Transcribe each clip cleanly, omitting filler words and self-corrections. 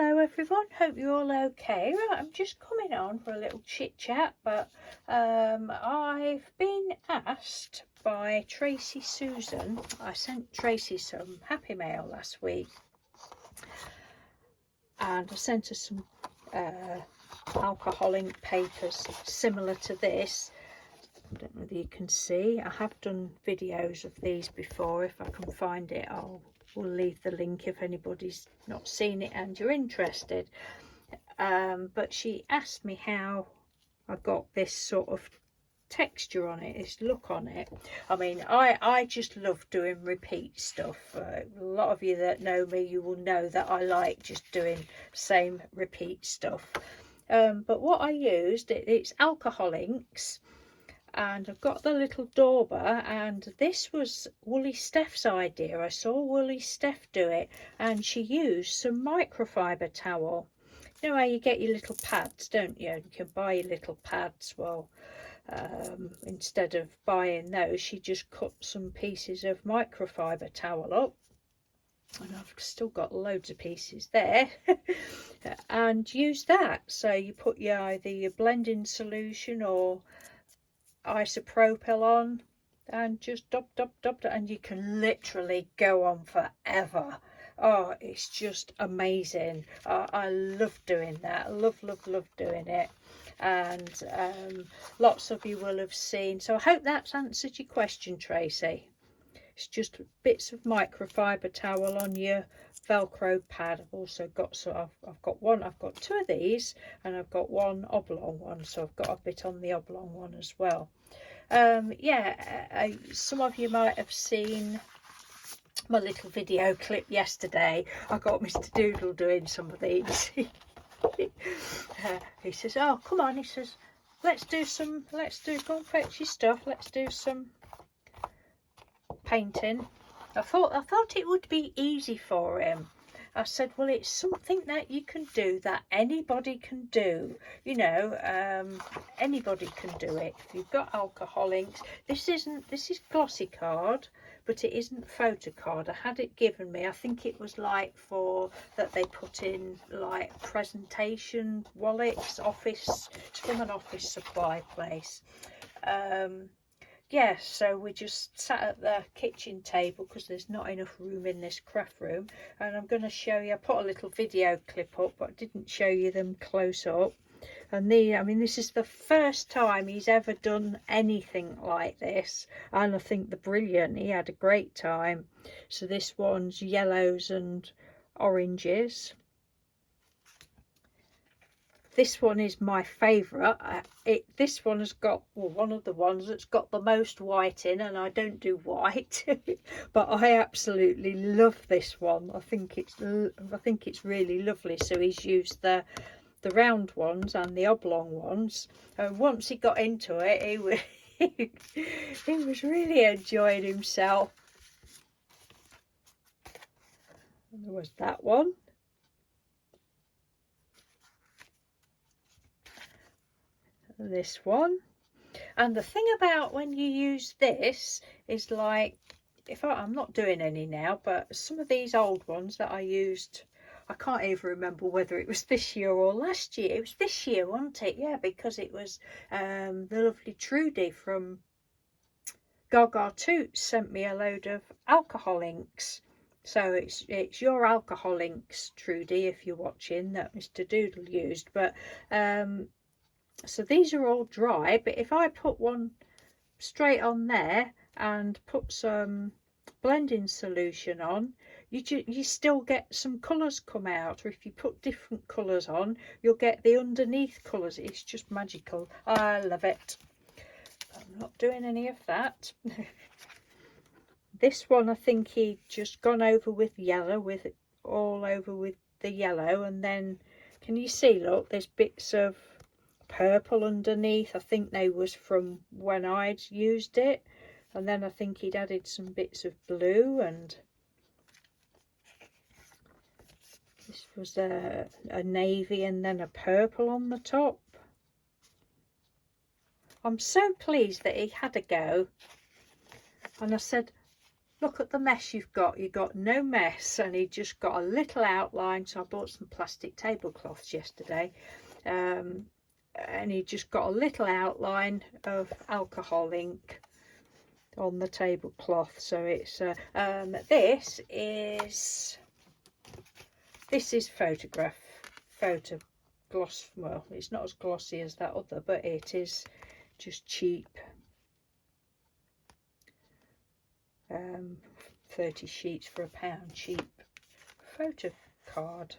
Hello everyone, hope you're all okay. Right, I'm just coming on for a little chit chat, but I've been asked by Tracy Susan. I sent Tracy some happy mail last week, and I sent her some alcohol ink papers similar to this. I don't know whether you can see. I have done videos of these before. If I can find it, we'll leave the link if anybody's not seen it and you're interested. But she asked me how I got this sort of texture on it, this look on it. I mean, I just love doing repeat stuff. A lot of you that know me, you will know that I like just doing same repeat stuff. But what I used, it's alcohol inks. And I've got the little dauber, and this was Woolly Steph's idea. I saw Woolly Steph do it, and she used some microfiber towel. You know how you get your little pads, don't you? You can buy your little pads. Well, instead of buying those, she just cut some pieces of microfiber towel up, and I've still got loads of pieces there. And use that. So you put either your blending solution or isopropyl on, and just dub, and you can literally go on forever. Oh, it's just amazing. I love doing that. Love doing it. And lots of you will have seen, so I hope that's answered your question, Tracy. It's just bits of microfiber towel on your velcro pad. I've also got I've got two of these, and I've got one oblong one, so I've got a bit on the oblong one as well. Some of you might have seen my little video clip yesterday. I got Mr. Doodle doing some of these. He says, oh come on, he says, go and fetch your stuff, let's do some painting. I thought it would be easy for him. I said, well, it's something that you can do, that anybody can do, you know. Anybody can do it if you've got alcohol inks. This is glossy card, but it isn't photo card. I had it given me, I think it was like for that they put in like presentation wallets, office, it's from an office supply place. Yes, so we just sat at the kitchen table because there's not enough room in this craft room, and I'm going to show you. I put a little video clip up, but I didn't show you them close up. And I mean, this is the first time he's ever done anything like this, and I think they're brilliant. He had a great time. So this one's yellows and oranges. This one is my favourite. This one has got, well, one of the ones that's got the most white in, and I don't do white, but I absolutely love this one. I think it's really lovely. So he's used the round ones and the oblong ones, and once he got into it, he was really enjoying himself. And there was that one. This one. And the thing about when you use this is, like, I'm not doing any now, but some of these old ones that I used, I can't even remember whether it was this year or last year. It was this year, wasn't it? Yeah, because it was the lovely Trudy from Gaga Toots sent me a load of alcohol inks. So it's your alcohol inks, Trudy, if you're watching, that Mr. Doodle used. But so these are all dry, but if I put one straight on there and put some blending solution on, you still get some colours come out. Or if you put different colours on, you'll get the underneath colours. It's just magical. I love it. I'm not doing any of that. This one, I think he'd just gone over with yellow, all over with the yellow, and then can you see, look, there's bits of purple underneath. I think they was from when I'd used it, and then I think he'd added some bits of blue, and this was a navy and then a purple on the top. I'm so pleased that he had a go, and I said, look at the mess you've got no mess. And he just got a little outline. So I bought some plastic tablecloths yesterday, and he just got a little outline of alcohol ink on the tablecloth. So it's this is photo gloss. Well, it's not as glossy as that other, but it is just cheap. 30 sheets for £1, cheap photo card.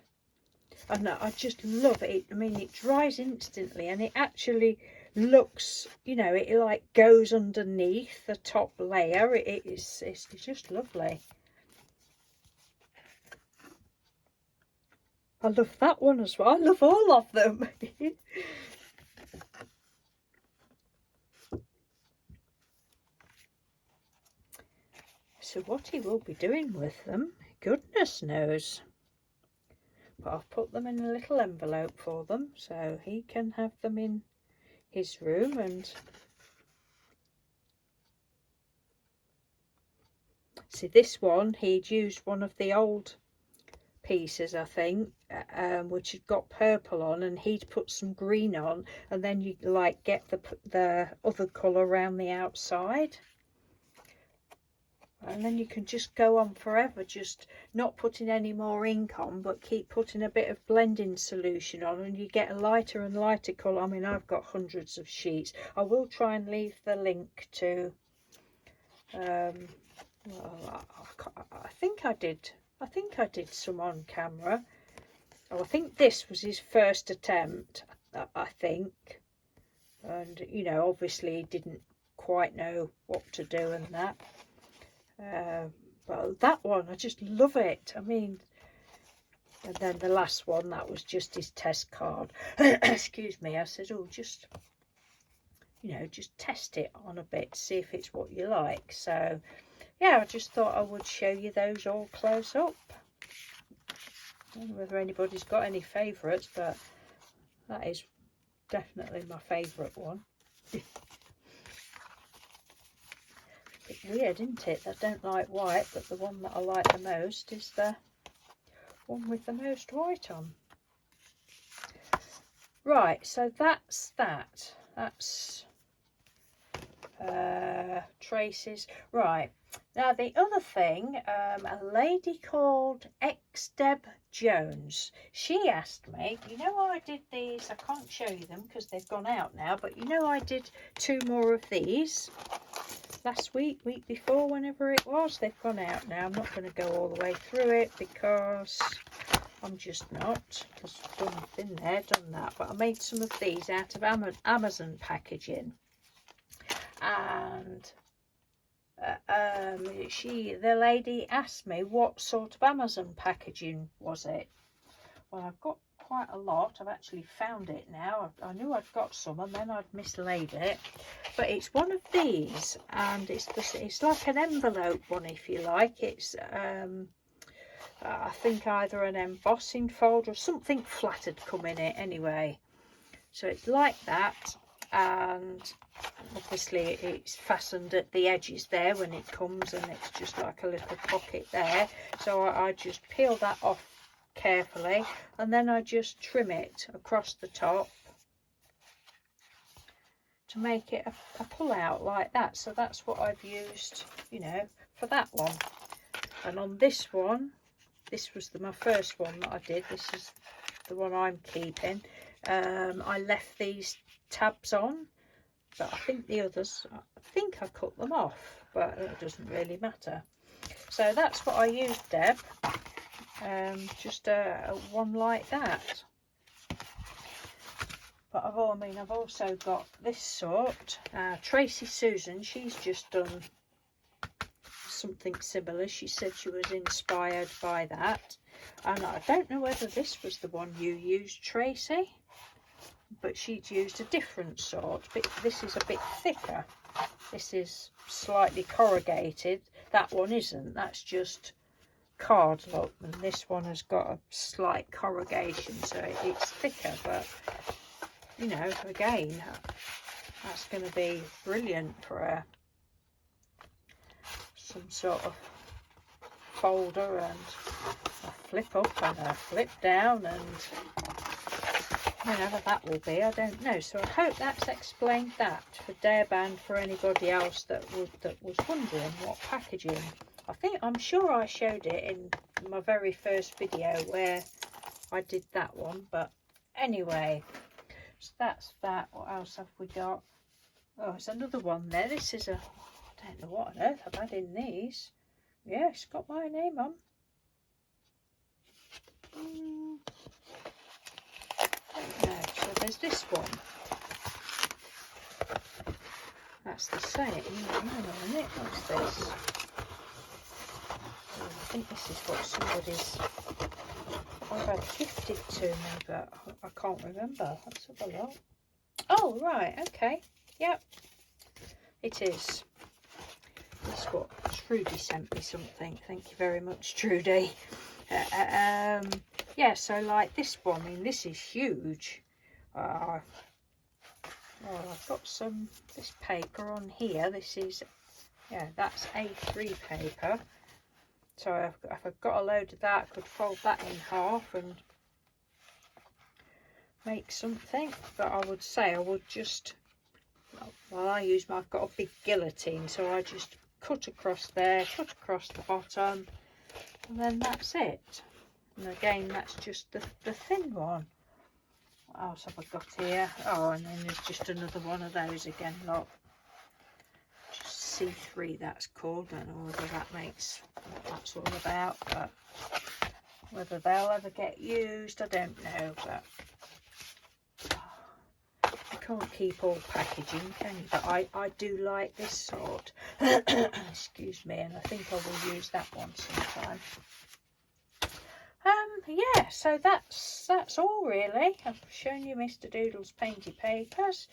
And I just love it. I mean, it dries instantly, and it actually looks, you know, it like goes underneath the top layer. It's just lovely. I love that one as well. I love all of them. So what he will be doing with them, goodness knows. But I've put them in a little envelope for them, so he can have them in his room. And see, this one, he'd used one of the old pieces, I think, which had got purple on, and he'd put some green on, and then you like get the other colour around the outside. And then you can just go on forever, just not putting any more ink on, but keep putting a bit of blending solution on, and you get a lighter and lighter colour. I mean, I've got hundreds of sheets. I will try and leave the link to, well, I think I did some on camera. Oh, I think this was his first attempt, I think. And, you know, obviously he didn't quite know what to do and that. But that one, I just love it. I mean, and then the last one, that was just his test card. Excuse me. I said, oh, just, you know, just test it on a bit, see if it's what you like. So, yeah, I just thought I would show you those all close up. I don't know whether anybody's got any favourites, but that is definitely my favourite one. Weird, isn't it? I don't like white, but the one that I like the most is the one with the most white on. Right, so that's that. That's traces. Right, now the other thing, a lady called Deb Jones, she asked me, you know, I did these, I can't show you them because they've gone out now, but you know, I did 2 more of these last week before, whenever it was. They've gone out now. I'm not going to go all the way through it because I'm just not, because I've been there, done that. But I made some of these out of Amazon packaging, and the lady asked me what sort of Amazon packaging was it. Well, I've got quite a lot. I've actually found it now. I knew I'd got some, and then I'd mislaid it. But it's one of these, and it's like an envelope one, if you like. It's I think either an embossing folder or something flat had come in it anyway. So it's like that, and obviously it's fastened at the edges there when it comes, and it's just like a little pocket there. So I just peel that off carefully, and then I just trim it across the top to make it a pull out like that. So that's what I've used, you know, for that one. And on this one, this was my first one that I did. This is the one I'm keeping. I left these tabs on, but I think the others, I think I cut them off, but it doesn't really matter. So that's what I used, Deb. Just a one like that. But I've also got this sort. Tracy Susan, she's just done something similar. She said she was inspired by that, and I don't know whether this was the one you used, Tracy, but she'd used a different sort. But this is a bit thicker. This is slightly corrugated. That one isn't. That's just card, look, and this one has got a slight corrugation, so it's thicker. But you know, again, that's going to be brilliant for a some sort of folder and a flip up and a flip down, and whenever that will be, I don't know. So I hope that's explained that for Dareband, for anybody else that was wondering what packaging. I'm sure I showed it in my very first video where I did that one, but anyway, so that's that. What else have we got? Oh, it's another one there. This is I don't know what on earth I've had in these. Yeah, it's got my name on. No, so there's this one. That's the same. Hang on a minute, what's this? I think this is what somebody's had gifted to me, but I can't remember. Let's have a look. Oh, right, okay. Yep, it is. This is what Trudy sent me something. Thank you very much, Trudy. Yeah, so like this one, I mean, this is huge. I've got this paper on here. This is, yeah, that's A3 paper. So if I've got a load of that, I could fold that in half and make something. But I would say I would just, well, I've got a big guillotine, so I just cut across there, cut across the bottom, and then that's it. And again, that's just the thin one. What else have I got here? Oh, and then there's just another one of those again, look. Just C3, that's called. Don't know whether that makes what that's all about, but whether they'll ever get used, I don't know. But you can't keep all packaging, can you? But I do like this sort. Excuse me, and I think I will use that one sometime. Yeah, so that's all really. I've shown you Mr. Doodle's painty papers,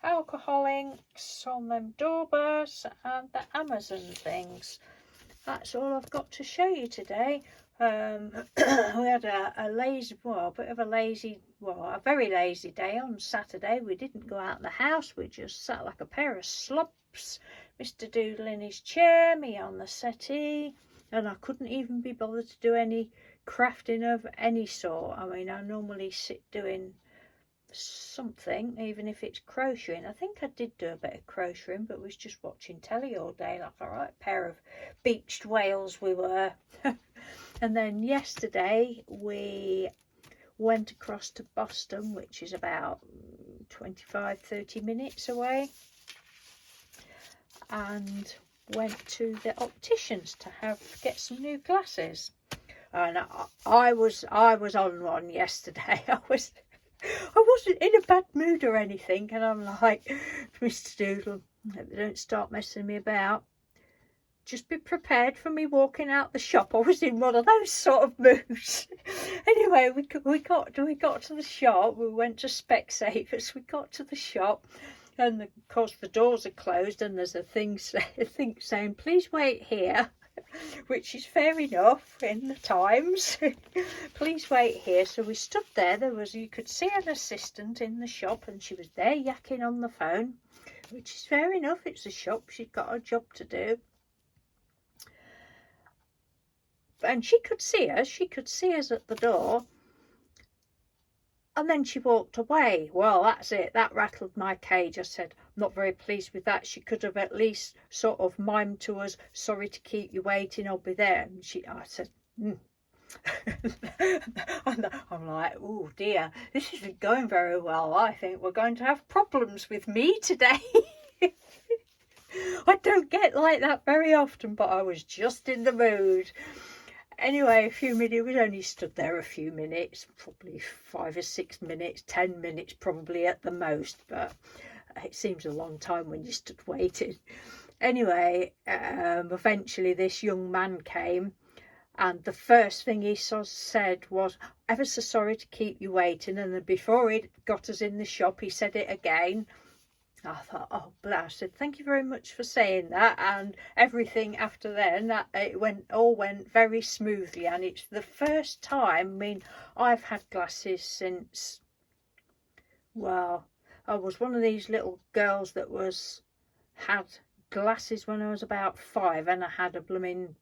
alcohol inks on them doorbells, and the Amazon things. That's all I've got to show you today. We had a very lazy day on Saturday. We didn't go out of the house. We just sat like a pair of slops. Mr. Doodle in his chair, me on the settee, and I couldn't even be bothered to do any crafting of any sort. I mean, I normally sit doing something, even if it's crocheting. I think I did do a bit of crocheting, but was just watching telly all day like a right pair of beached whales we were. And then yesterday we went across to Boston, which is about 25-30 minutes away, and went to the opticians to get some new glasses. And I was on one yesterday. I wasn't in a bad mood or anything, and I'm like, Mr. Doodle, don't start messing me about. Just be prepared for me walking out the shop. I was in one of those sort of moods. Anyway, we got to the shop. We went to Specsavers. We got to the shop, and of course the doors are closed, and there's a thing saying, please wait here. Which is fair enough in the times. Please wait here. So we stood there. You could see an assistant in the shop, and she was there yakking on the phone, which is fair enough. It's a shop. She's got a job to do. And she could see us. She could see us at the door. And then she walked away. Well, that's it. That rattled my cage. I said, I'm not very pleased with that. She could have at least sort of mimed to us, sorry to keep you waiting, I'll be there. And I said, And I'm like, oh dear, this isn't going very well. I think we're going to have problems with me today. I don't get like that very often, but I was just in the mood. Anyway, we only stood there a few minutes, probably 5 or 6 minutes, 10 minutes probably at the most, but it seems a long time when you stood waiting. Anyway, eventually this young man came, and the first thing he said was, ever so sorry to keep you waiting. And then before he got us in the shop, he said it again. I thought, oh bless. I said, thank you very much for saying that. And everything after then, all went very smoothly. And it's the first time, I mean, I've had glasses since, well, I was one of these little girls that had glasses when I was about 5, and I had a blooming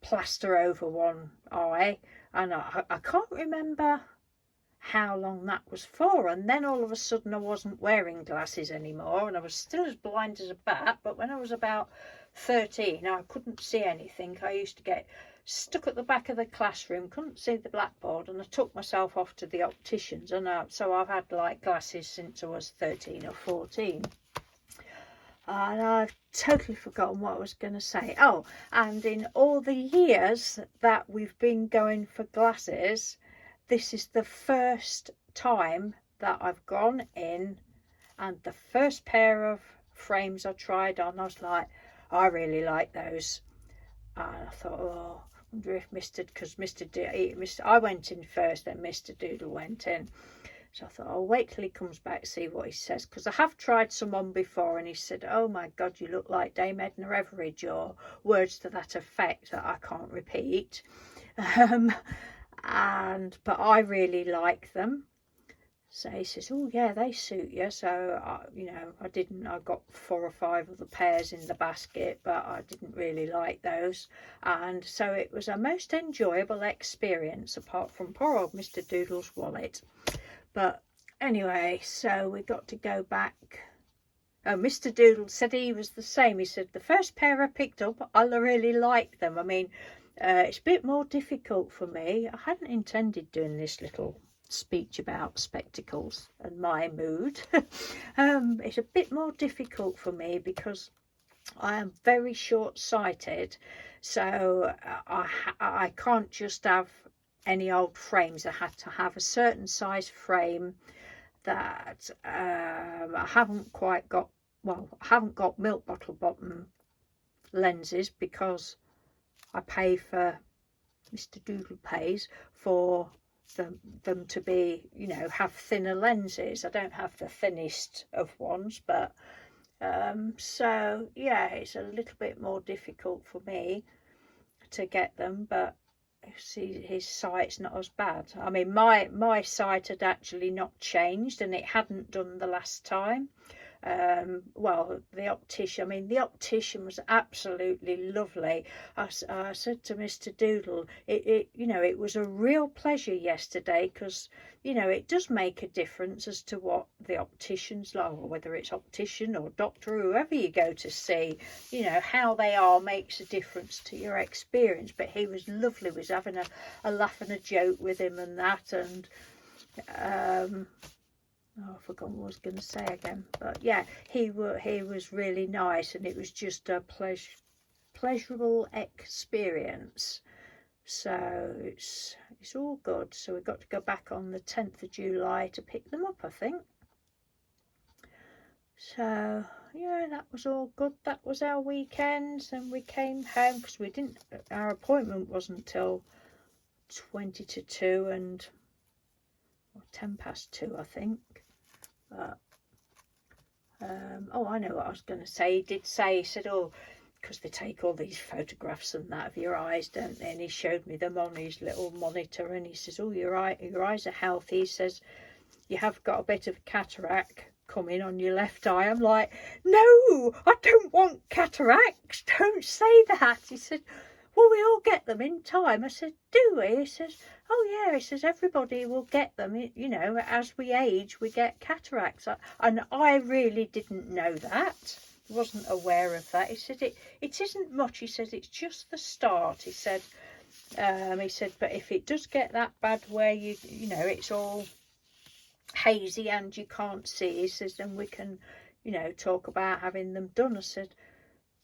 plaster over one eye, and I can't remember how long that was for, and then all of a sudden I wasn't wearing glasses anymore, and I was still as blind as a bat. But when I was about 13, I couldn't see anything. I used to get stuck at the back of the classroom, couldn't see the blackboard, and I took myself off to the opticians, and so I've had like glasses since I was 13 or 14. And I've totally forgotten what I was going to say. Oh, and in all the years that we've been going for glasses, this is the first time that I've gone in, and the first pair of frames I tried on, I was like, I really like those. And I thought, oh, I wonder if I went in first, then Mr. Doodle went in. So I thought, I'll wait till he comes back, see what he says, because I have tried some on before, and he said, oh my God, you look like Dame Edna Everidge, or words to that effect that I can't repeat. But I really like them. So he says, oh yeah, they suit you. So I got 4 or 5 of the pairs in the basket, but I didn't really like those. And so it was a most enjoyable experience, apart from poor old Mr. Doodle's wallet. But anyway, so we got to go back. Oh, Mr. Doodle said he was the same. He said, the first pair I picked up, I really liked them. I mean, it's a bit more difficult for me. I hadn't intended doing this little speech about spectacles and my mood. It's a bit more difficult for me because I am very short-sighted. So I can't just have any old frames. I had to have a certain size frame that I haven't quite got. Well, I haven't got milk bottle bottom lenses because I pay for, Mr. Doodle pays for them to be, have thinner lenses. I don't have the thinnest of ones, but so yeah, it's a little bit more difficult for me to get them. But see, his sight's not as bad. I mean, my sight had actually not changed, and it hadn't done the last time. Well, the optician was absolutely lovely. I said to Mr. Doodle, it was a real pleasure yesterday, because it does make a difference as to what the optician's like, or whether it's optician or doctor, whoever you go to see, how they are makes a difference to your experience. But he was lovely, was having a laugh and a joke with him and that, and oh, I forgot what I was going to say again. But yeah, he was really nice, and it was just a pleasurable experience. So it's all good. So we got to go back on the 10th of July to pick them up, I think. So yeah, that was all good. That was our weekends, and we came home because our appointment wasn't till 20 to 2 and 10 past 2, I think. But oh, I know what I was going to say. He said, oh, because they take all these photographs and that of your eyes, don't they? And he showed me them on his little monitor, and he says, oh, your eyes are healthy. He says, you have got a bit of cataract coming on your left eye. I'm like, no, I don't want cataracts. Don't say that. He said, well, we all get them in time. I said, do we? He says, oh yeah. He says, everybody will get them, as we age we get cataracts. And I really didn't know that, wasn't aware of that. He said, it isn't much. He said, it's just the start. He said, but if it does get that bad where it's all hazy and you can't see, he says, then we can talk about having them done. I said,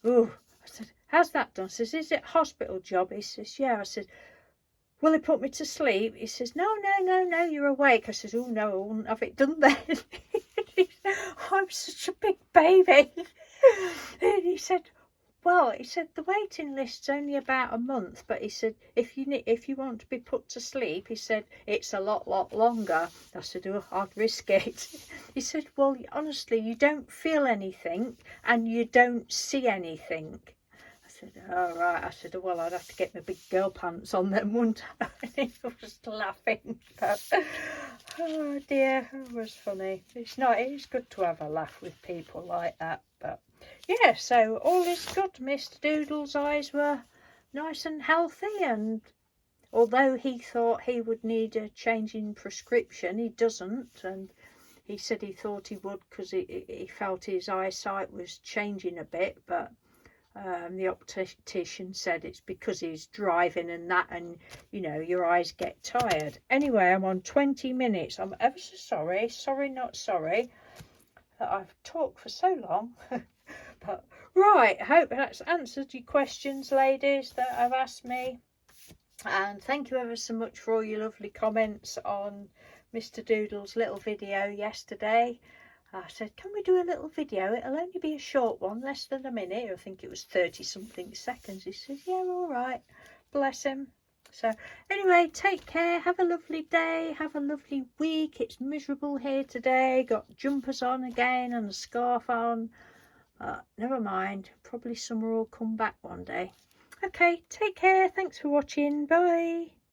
oh. I said, how's that done? He says, is it a hospital job? He says, yeah. I said, will they put me to sleep? He says, no, you're awake. I says, oh no, I wouldn't have it done then. I'm such a big baby. And he said, well, the waiting list's only about a month, but he said, if you want to be put to sleep, he said, it's a lot longer. I said, oh, I'd risk it. He said, well, honestly, you don't feel anything and you don't see anything. I said, all right. I said, well, I'd have to get my big girl pants on then, wouldn't I? And he was laughing. But, oh dear, it was funny. It's good to have a laugh with people like that. But yeah, so all is good. Mr. Doodle's eyes were nice and healthy, and although he thought he would need a change in prescription, he doesn't, and he said he thought he would because he felt his eyesight was changing a bit, but the optician said it's because he's driving and that, and you know, your eyes get tired. Anyway, I'm on 20 minutes. I'm ever so sorry not sorry that I've talked for so long. But right, hope that's answered your questions, ladies, that have asked me. And thank you ever so much for all your lovely comments on Mr. Doodle's little video yesterday. I said, can we do a little video? It'll only be a short one, less than a minute. I think it was 30 something seconds. He says, yeah, all right. Bless him. So anyway, take care. Have a lovely day. Have a lovely week. It's miserable here today. Got jumpers on again and a scarf on. Never mind. Probably summer will come back one day. Okay, take care. Thanks for watching. Bye.